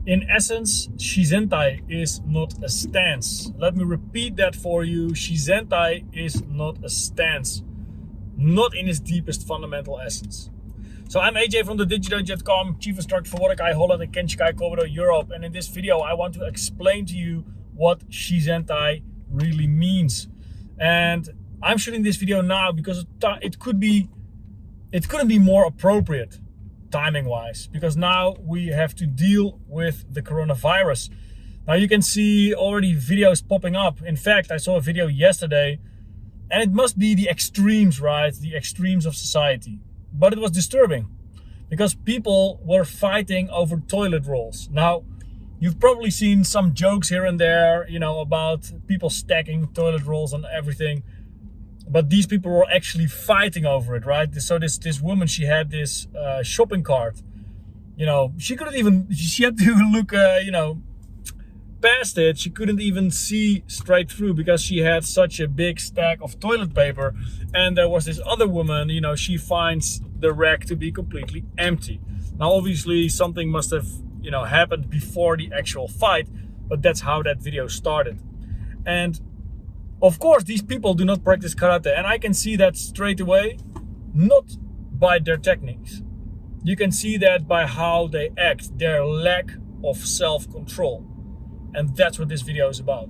In essence, Shizentai is not a stance. Let me repeat that for you. Shizentai is not a stance. Not in its deepest fundamental essence. So I'm AJ from the Digi Dojo.com, Chief Instructor for Wadokai Holland and Kenshikai Kobudo Europe. And in this video, I want to explain to you what Shizentai really means. And I'm shooting this video now because it couldn't be more appropriate timing-wise, because now we have to deal with the coronavirus. Now you can see already videos popping up. In fact, I saw a video yesterday, and it must be the extremes, right? The extremes of society. But it was disturbing because people were fighting over toilet rolls. Now, you've probably seen some jokes here and there, you know, about people stacking toilet rolls and everything. But these people were actually fighting over it, right? So this woman, she had this shopping cart. You know, she had to look, past it. She couldn't even see straight through because she had such a big stack of toilet paper. And there was this other woman, you know, she finds the rack to be completely empty. Now, obviously, something must have, happened before the actual fight, but that's how that video started. And of course, these people do not practice karate, and I can see that straight away, not by their techniques. You can see that by how they act, their lack of self-control. And that's what this video is about.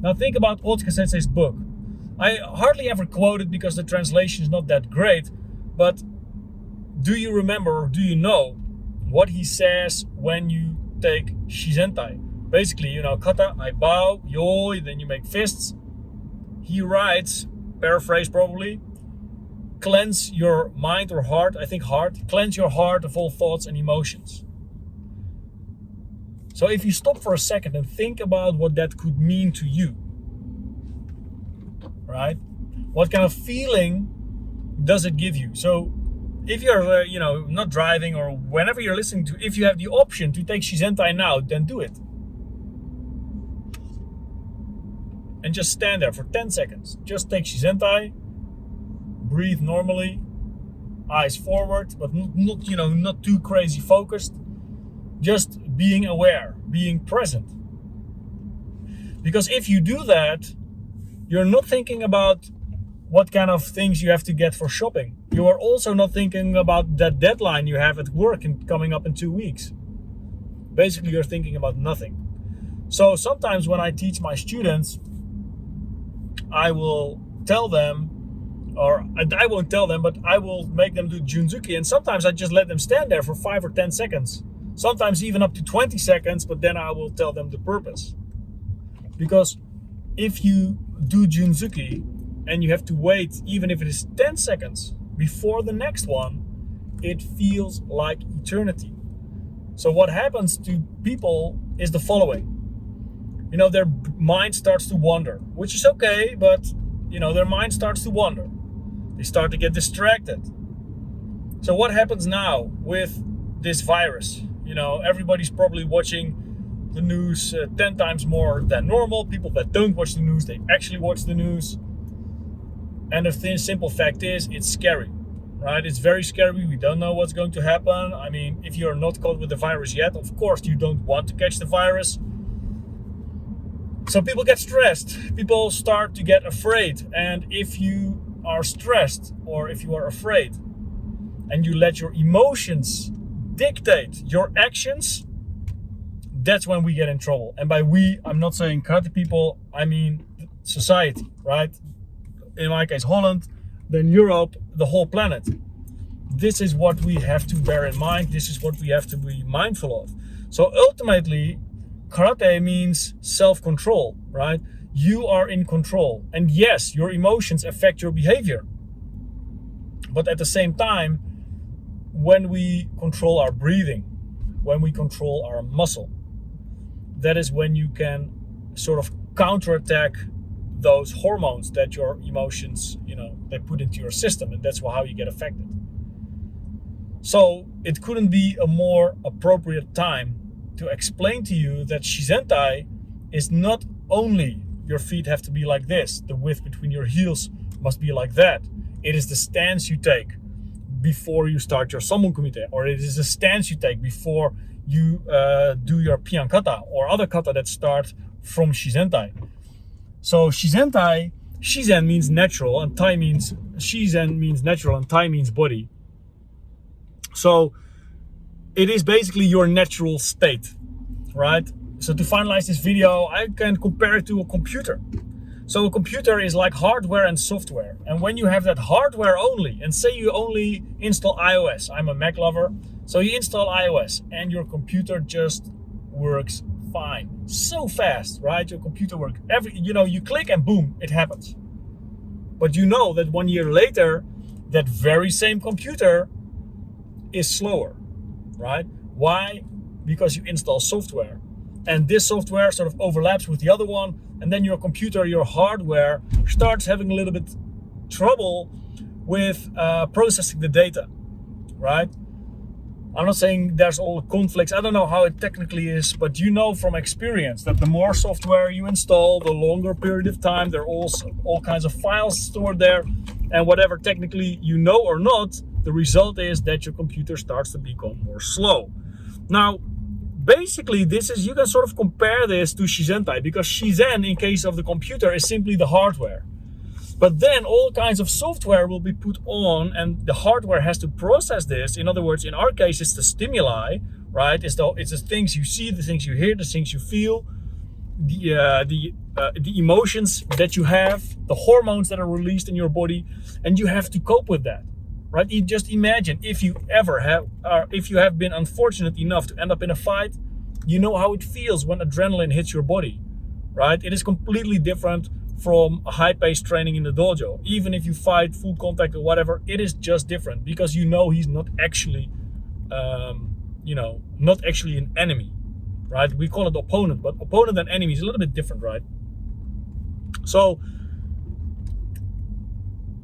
Now think about Wadokai Sensei's book. I hardly ever quote it because the translation is not that great, but do you remember or do you know what he says when you take Shizentai? Basically, kata, I bow, yoi, then you make fists. He writes, paraphrase probably, cleanse your mind or heart, I think heart, cleanse your heart of all thoughts and emotions. So if you stop for a second and think about what that could mean to you, right? What kind of feeling does it give you? So if you're, not driving or whenever you're listening to, if you have the option to take Shizentai now, then do it. And just stand there for 10 seconds. Just take Shizentai, breathe normally, eyes forward, but not too crazy focused. Just being aware, being present. Because if you do that, you're not thinking about what kind of things you have to get for shopping. You are also not thinking about that deadline you have at work and coming up in 2 weeks. Basically, you're thinking about nothing. So sometimes when I teach my students, I will tell them, or I won't tell them, but I will make them do Junzuki. And sometimes I just let them stand there for 5 or 10 seconds. Sometimes even up to 20 seconds, but then I will tell them the purpose. Because if you do Junzuki and you have to wait, even if it is 10 seconds before the next one, it feels like eternity. So what happens to people is the following. Their mind starts to wander, which is okay, but, their mind starts to wander. They start to get distracted. So what happens now with this virus? Everybody's probably watching the news 10 times more than normal. People that don't watch the news, they actually watch the news. And the simple fact is, it's scary, right? It's very scary. We don't know what's going to happen. I mean, if you're not caught with the virus yet, of course, you don't want to catch the virus. So people get stressed. People start to get afraid. And if you are stressed or if you are afraid and you let your emotions dictate your actions, that's when we get in trouble. And by we, I'm not saying karate people, I mean society, right? In my case, Holland, then Europe, the whole planet. This is what we have to bear in mind. This is what we have to be mindful of. So ultimately, karate means self-control, right? You are in control. And yes, your emotions affect your behavior. But at the same time, when we control our breathing, when we control our muscle, that is when you can sort of counterattack those hormones that your emotions, they put into your system, and that's how you get affected. So it couldn't be a more appropriate time to explain to you that Shizentai is not only your feet have to be like this, the width between your heels must be like that. It is the stance you take. before you start your Samon Kumite, or it is a stance you take before you do your Pian Kata or other kata that start from Shizentai. So Shizentai, Shizen means natural and Tai means, Shizen means natural and Tai means body. So it is basically your natural state, right? So to finalize this video, I can compare it to a computer. So a computer is like hardware and software. And when you have that hardware only, and say you only install iOS, I'm a Mac lover, so you install iOS and your computer just works fine. So fast, right? Your computer works. You click and boom, it happens. But you know that 1 year later, that very same computer is slower, right? Why? Because you install software. And this software sort of overlaps with the other one, and then your computer, your hardware, starts having a little bit trouble with processing the data, right? I'm not saying there's all conflicts. I don't know how it technically is, but you know from experience that the more software you install, the longer period of time, there are also all kinds of files stored there, and whatever technically you know or not, the result is that your computer starts to become more slow. Now, basically, you can sort of compare this to Shizentai, because Shizen, in case of the computer, is simply the hardware. But then all kinds of software will be put on, and the hardware has to process this. In other words, in our case, it's the stimuli, right? It's the things you see, the things you hear, the things you feel, the emotions that you have, the hormones that are released in your body, and you have to cope with that. Right? You just imagine if you have been unfortunate enough to end up in a fight, you know how it feels when adrenaline hits your body, right? It is completely different from a high-paced training in the dojo. Even if you fight full contact or whatever, it is just different because you know he's not actually, not actually an enemy, right? We call it opponent, but opponent and enemy is a little bit different, right? So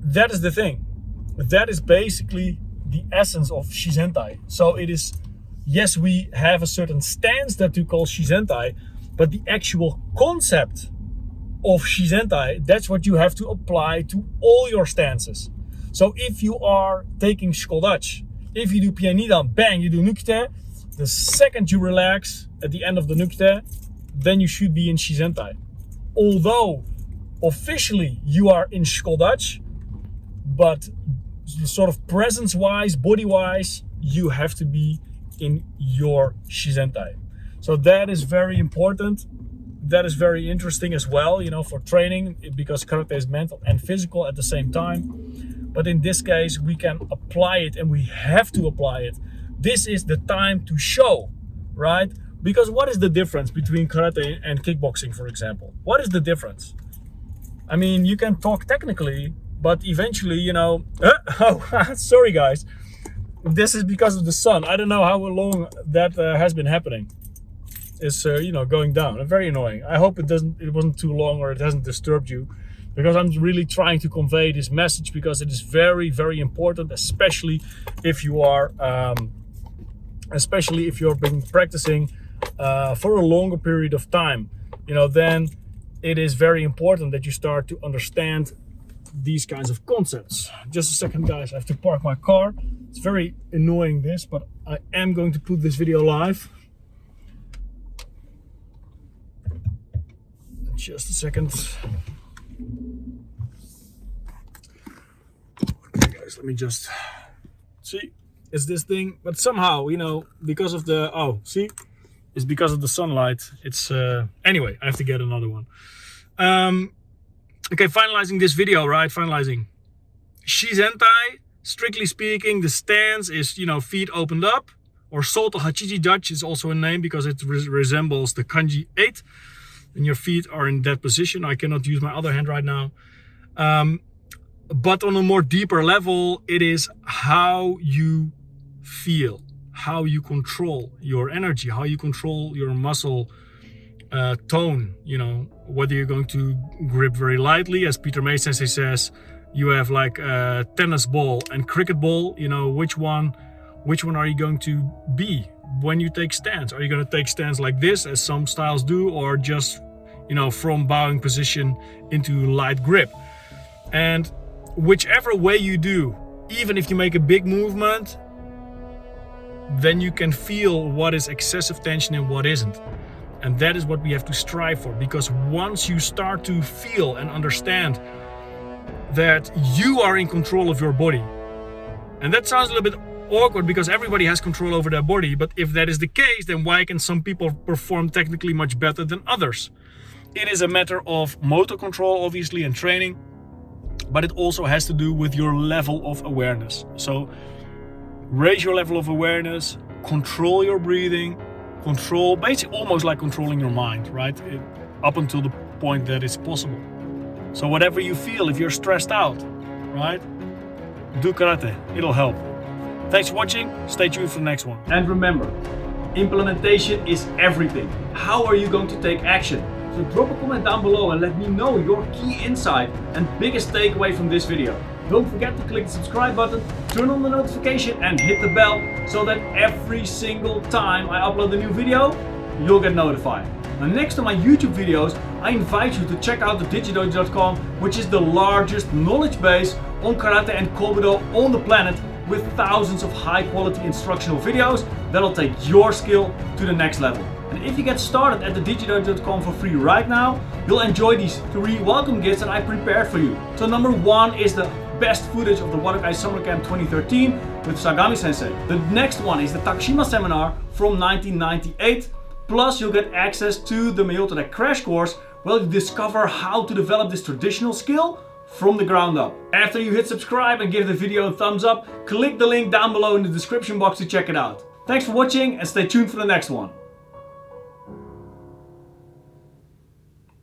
that is the thing. That is basically the essence of Shizentai. So it is, yes, we have a certain stance that we call Shizentai, but the actual concept of Shizentai, that's what you have to apply to all your stances. So if you are taking Shikodachi, if you do Pianidan, bang, you do Nukite, the second you relax at the end of the Nukite, then you should be in Shizentai. Although officially you are in Shikodachi, but sort of presence-wise, body-wise, you have to be in your Shizentai. So that is very important. That is very interesting as well, for training, because karate is mental and physical at the same time. But in this case, we can apply it, and we have to apply it. This is the time to show, right? Because what is the difference between karate and kickboxing, for example? What is the difference? I mean, you can talk technically, but eventually, sorry guys, this is because of the sun. I don't know how long that has been happening. It's going down. Very annoying. I hope it wasn't too long or it hasn't disturbed you, because I'm really trying to convey this message, because it is very, very important, especially if you are been practicing for a longer period of time. Then it is very important that you start to understand these kinds of concepts. Just a second, guys, I have to park my car. It's very annoying this, but I am going to put this video live. Just a second. Okay, guys, let me just see. It's this thing, but somehow, because of the it's because of the sunlight. It's anyway, I have to get another one. Okay, finalizing this video, right? Finalizing. Shizentai, strictly speaking, the stance is, feet opened up, or Soto Hachiji Dutch is also a name because it resembles the kanji 8. And your feet are in that position. I cannot use my other hand right now. But on a more deeper level, it is how you feel, how you control your energy, how you control your muscle tone, whether you're going to grip very lightly, as Peter May Sensei says, you have like a tennis ball and cricket ball, which one are you going to be when you take stance? Are you going to take stance like this, as some styles do, or just, from bowing position into light grip? And whichever way you do, even if you make a big movement, then you can feel what is excessive tension and what isn't. And that is what we have to strive for, because once you start to feel and understand that you are in control of your body, and that sounds a little bit awkward because everybody has control over their body, but if that is the case, then why can some people perform technically much better than others? It is a matter of motor control, obviously, and training, but it also has to do with your level of awareness. So raise your level of awareness, control your breathing, control, basically almost like controlling your mind, right? Up until the point that it's possible. So whatever you feel, if you're stressed out, right? Do karate, it'll help. Thanks for watching, stay tuned for the next one. And remember, implementation is everything. How are you going to take action? So drop a comment down below and let me know your key insight and biggest takeaway from this video. Don't forget to click the subscribe button, turn on the notification and hit the bell so that every single time I upload a new video, you'll get notified. Now, next to my YouTube videos, I invite you to check out the digidojo.com, which is the largest knowledge base on karate and kobudo on the planet, with thousands of high quality instructional videos that'll take your skill to the next level. And if you get started at the digidojo.com for free right now, you'll enjoy these 3 welcome gifts that I prepared for you. So number 1 is the best footage of the Wadokai Summercamp 2013 with Sakagami Sensei. The next one is the Takashima Seminar from 1998. Plus you'll get access to the Meotode Crash Course, where you discover how to develop this traditional skill from the ground up. After you hit subscribe and give the video a thumbs up, click the link down below in the description box to check it out. Thanks for watching and stay tuned for the next one.